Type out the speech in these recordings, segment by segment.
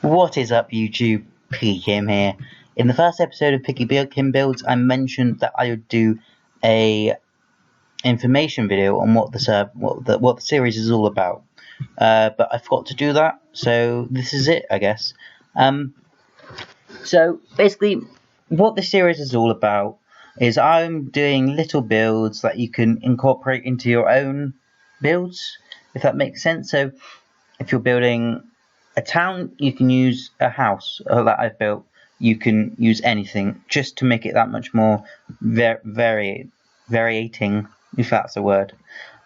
What is up, YouTube? Piggiekim here. In the first episode of Piggiekim Builds, I mentioned that I would do a information video on what the series is all about. But I forgot to do that, so this is it, I guess. So basically, what the series is all about is I'm doing little builds that you can incorporate into your own builds, if that makes sense. So if you're building a town, you can use a house that I've built. You can use anything just to make it that much more variating, if that's a word.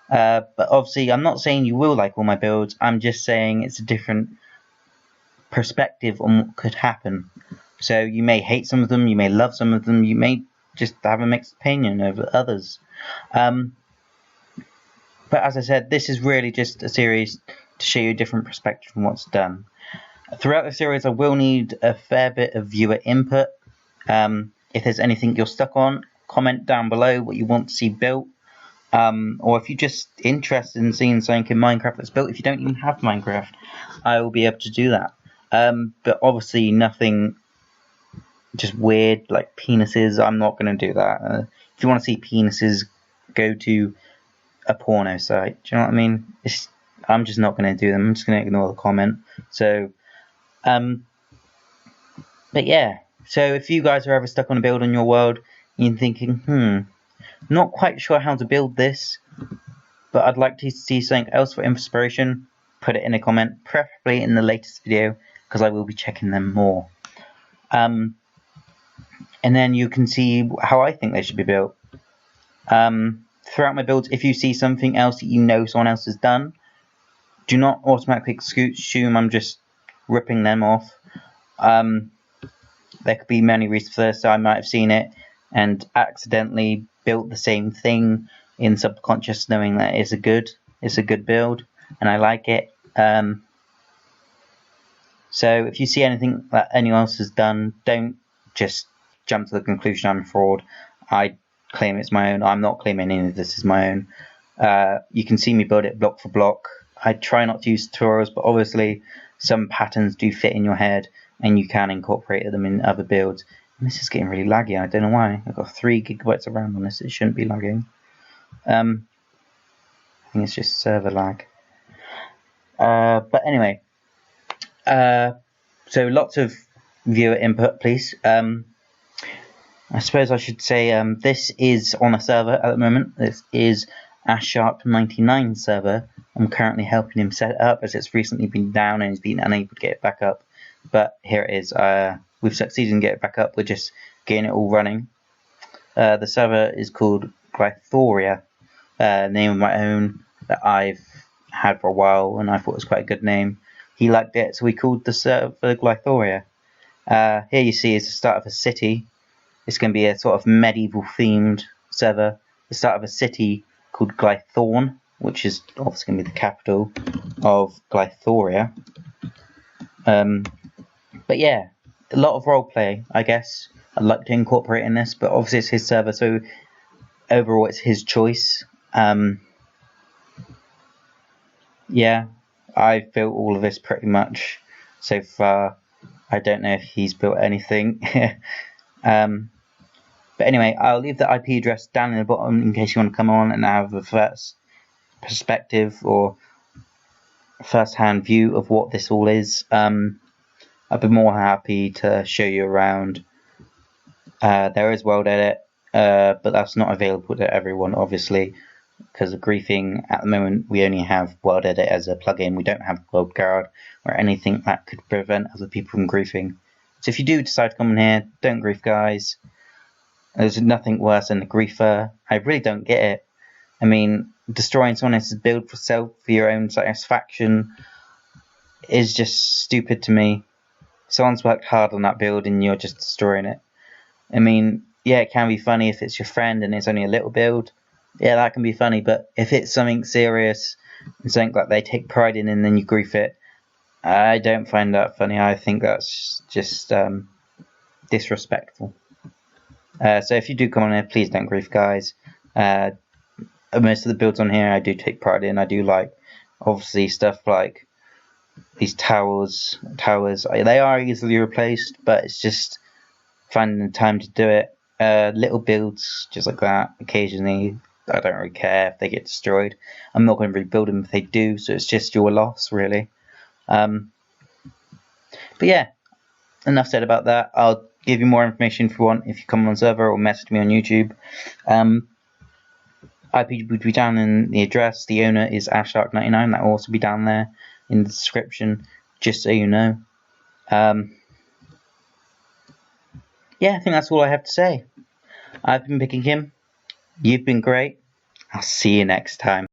But obviously, I'm not saying you will like all my builds. I'm just saying it's a different perspective on what could happen. So you may hate some of them, you may love some of them, you may just have a mixed opinion over others. But as I said, this is really just a series to show you a different perspective from what's done. Throughout the series, I will need a fair bit of viewer input. If there's anything you're stuck on, comment down below what you want to see built. Or if you're just interested in seeing something in Minecraft that's built, if you don't even have Minecraft, I will be able to do that. But obviously nothing just weird like penises. I'm not going to do that. If you want to see penises, go to a porno site. Do you know what I mean? I'm just not going to do them. I'm just going to ignore the comment. So, but yeah. So if you guys are ever stuck on a build in your world, and you're thinking, not quite sure how to build this, but I'd like to see something else for inspiration, put it in a comment, preferably in the latest video, because I will be checking them more. And then you can see how I think they should be built. Throughout my builds, if you see something else that you know someone else has done, do not automatically assume I'm just ripping them off. There could be many reasons for this. So I might have seen it and accidentally built the same thing in subconscious, knowing that it's a good build and I like it. So if you see anything that anyone else has done, don't just jump to the conclusion I'm a fraud. I claim it's my own. I'm not claiming any of this is my own. You can see me build it block for block. I try not to use tutorials, but obviously some patterns do fit in your head and you can incorporate them in other builds. And this is getting really laggy. I don't know why. I've got 3 gigabytes of RAM on this. It shouldn't be lagging. I think it's just server lag. But anyway, so lots of viewer input, please. I suppose I should say this is on a server at the moment. This is AshSharp99 server. I'm currently helping him set it up as it's recently been down and he's been unable to get it back up. But here it is. We've succeeded in getting it back up. We're just getting it all running. The server is called Glythoria, name of my own that I've had for a while and I thought it was quite a good name. He liked it, so we called the server Glythoria. Here you see is the start of a city. It's going to be a sort of medieval themed server. The start of a city called Glythorn, which is obviously going to be the capital of Glythoria. But yeah, a lot of roleplay, I guess. I'd like to incorporate in this, but obviously it's his server, so overall it's his choice. Yeah, I've built all of this pretty much so far. I don't know if he's built anything. But anyway, I'll leave the IP address down in the bottom in case you want to come on and have a first perspective or first-hand view of what this all is. I'd be more happy to show you around. There is world edit, but that's not available to everyone, obviously, because of griefing. At the moment, we only have world edit as a plugin. We don't have world guard or anything that could prevent other people from griefing. So if you do decide to come in here, don't grief, guys. There's nothing worse than a griefer. I really don't get it. I mean, destroying someone else's build for your own satisfaction is just stupid to me. Someone's worked hard on that build and you're just destroying it. I mean, yeah, it can be funny if it's your friend and it's only a little build. Yeah, that can be funny, but if it's something serious and something that they take pride in and then you grief it, I don't find that funny. I think that's just disrespectful. So if you do come on here, please don't grief, guys. Most of the builds on here I do take pride in. I do like, obviously, stuff like these towers, they are easily replaced, but it's just finding the time to do it. Little builds just like that occasionally, I don't really care if they get destroyed. I'm not going to rebuild them if they do, so it's just your loss really. But yeah, enough said about that. I'll give you more information if you want, if you come on the server or message me on YouTube. IP would be down in the address. The owner is Ashlark99. That will also be down there in the description, just so you know. Yeah, I think that's all I have to say. I've been Piggiekim. You've been great. I'll see you next time.